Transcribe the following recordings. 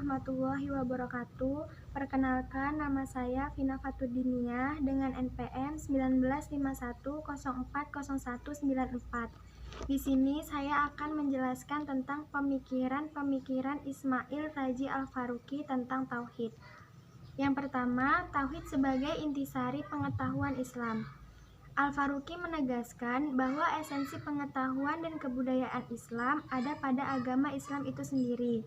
warahmatullahi wabarakatuh. Perkenalkan, nama saya Vina Fatuddiniyah dengan NPM 1951040194. Di sini saya akan menjelaskan tentang pemikiran-pemikiran Ismail Raji Al-Faruqi tentang tauhid. Yang pertama, tauhid sebagai intisari pengetahuan Islam. Al-Faruqi menegaskan bahwa esensi pengetahuan dan kebudayaan Islam ada pada agama Islam itu sendiri.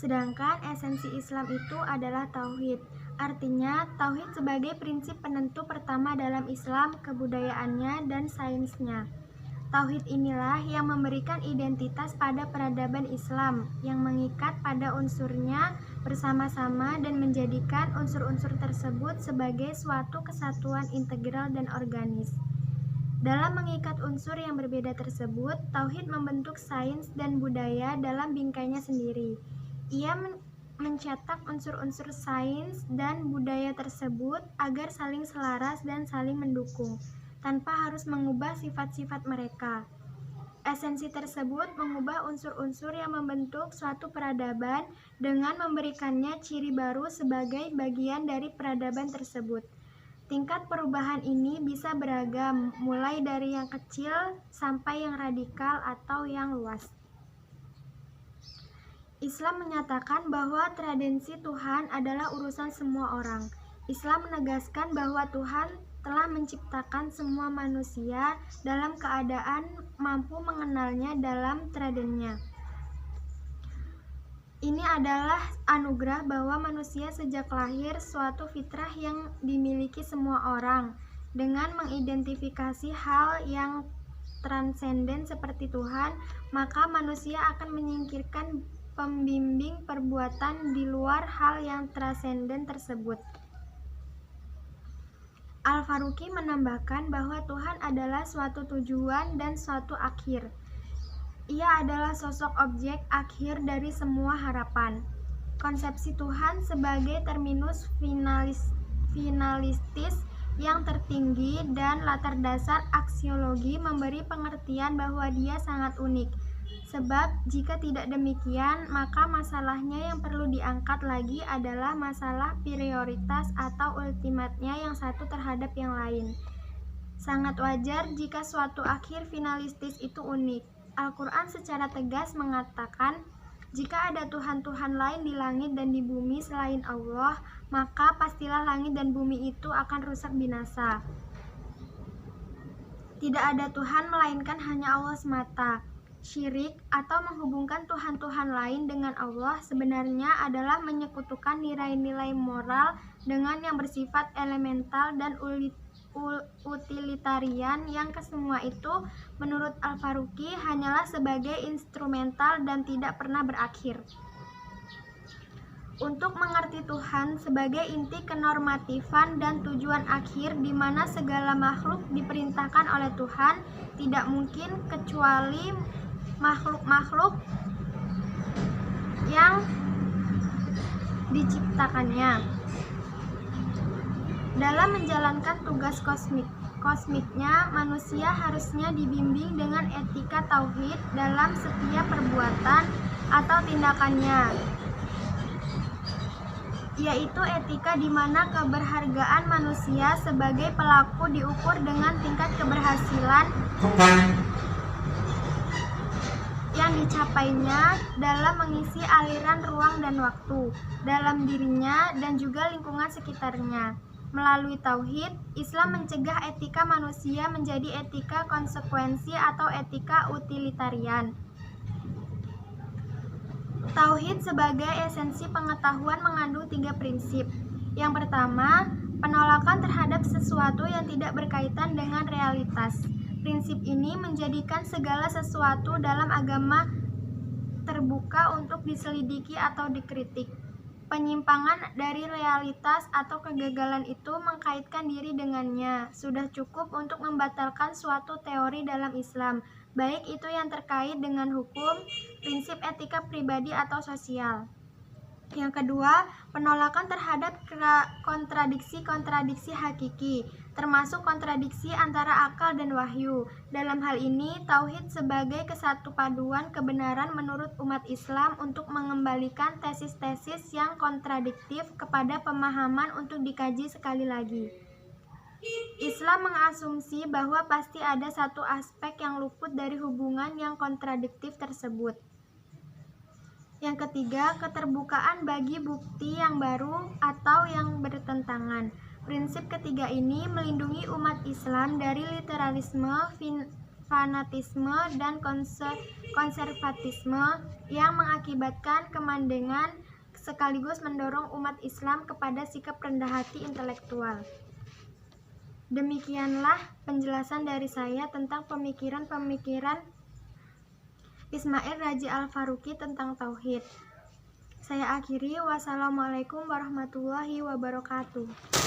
Sedangkan esensi Islam itu adalah tauhid. Artinya, tauhid sebagai prinsip penentu pertama dalam Islam, kebudayaannya, dan sainsnya. Tauhid inilah yang memberikan identitas pada peradaban Islam, yang mengikat pada unsurnya bersama-sama dan menjadikan unsur-unsur tersebut sebagai suatu kesatuan integral dan organis. Dalam mengikat unsur yang berbeda tersebut, tauhid membentuk sains dan budaya dalam bingkainya sendiri. Ia mencetak unsur-unsur sains dan budaya tersebut agar saling selaras dan saling mendukung, tanpa harus mengubah sifat-sifat mereka. Esensi tersebut mengubah unsur-unsur yang membentuk suatu peradaban dengan memberikannya ciri baru sebagai bagian dari peradaban tersebut. Tingkat perubahan ini bisa beragam, mulai dari yang kecil sampai yang radikal atau yang luas. Islam menyatakan bahwa tradisi Tuhan adalah urusan semua orang. Islam menegaskan bahwa Tuhan telah menciptakan semua manusia dalam keadaan mampu mengenalnya dalam tradisinya. Ini adalah anugerah bahwa manusia sejak lahir suatu fitrah yang dimiliki semua orang. Dengan mengidentifikasi hal yang transenden seperti Tuhan, maka manusia akan menyingkirkan pembimbing perbuatan di luar hal yang transenden tersebut. Al-Faruqi menambahkan bahwa Tuhan adalah suatu tujuan dan suatu akhir. Ia adalah sosok objek akhir dari semua harapan. Konsepsi Tuhan sebagai terminus finalistis yang tertinggi dan latar dasar aksiologi memberi pengertian bahwa dia sangat unik. Sebab jika tidak demikian, maka masalahnya yang perlu diangkat lagi adalah masalah prioritas atau ultimatnya yang satu terhadap yang lain. Sangat wajar jika suatu akhir finalistis itu unik. Al-Quran secara tegas mengatakan, jika ada Tuhan-Tuhan lain di langit dan di bumi selain Allah, maka pastilah langit dan bumi itu akan rusak binasa. Tidak ada Tuhan melainkan hanya Allah semata. Syirik atau menghubungkan Tuhan-Tuhan lain dengan Allah sebenarnya adalah menyekutukan nilai-nilai moral dengan yang bersifat elemental dan utilitarian yang kesemua itu menurut Al-Faruqi hanyalah sebagai instrumental dan tidak pernah berakhir. Untuk mengerti Tuhan sebagai inti kenormatifan dan tujuan akhir di mana segala makhluk diperintahkan oleh Tuhan, tidak mungkin kecuali makhluk-makhluk yang diciptakannya. Dalam menjalankan tugas kosmiknya, manusia harusnya dibimbing dengan etika tauhid dalam setiap perbuatan atau tindakannya, yaitu etika di mana keberhargaan manusia sebagai pelaku diukur dengan tingkat keberhasilan yang dicapainya dalam mengisi aliran ruang dan waktu dalam dirinya dan juga lingkungan sekitarnya. Melalui tauhid, Islam mencegah etika manusia menjadi etika konsekuensi atau etika utilitarian. Tauhid sebagai esensi pengetahuan mengandung 3 prinsip. Yang pertama, penolakan terhadap sesuatu yang tidak berkaitan dengan realitas. Prinsip ini menjadikan segala sesuatu dalam agama terbuka untuk diselidiki atau dikritik. Penyimpangan dari realitas atau kegagalan itu mengkaitkan diri dengannya. Sudah cukup untuk membatalkan suatu teori dalam Islam, baik itu yang terkait dengan hukum, prinsip etika pribadi atau sosial. Yang kedua, penolakan terhadap kontradiksi-kontradiksi hakiki, termasuk kontradiksi antara akal dan wahyu. Dalam hal ini, tauhid sebagai kesatupaduan kebenaran menurut umat Islam untuk mengembalikan tesis-tesis yang kontradiktif kepada pemahaman untuk dikaji sekali lagi. Islam mengasumsi bahwa pasti ada satu aspek yang luput dari hubungan yang kontradiktif tersebut. Yang ketiga, keterbukaan bagi bukti yang baru atau yang bertentangan. Prinsip ketiga ini melindungi umat Islam dari literalisme, fanatisme, dan konservatisme yang mengakibatkan kemandengan sekaligus mendorong umat Islam kepada sikap rendah hati intelektual. Demikianlah penjelasan dari saya tentang pemikiran-pemikiran Ismail Raji Al-Faruqi tentang tauhid. Saya akhiri, wassalamualaikum warahmatullahi wabarakatuh.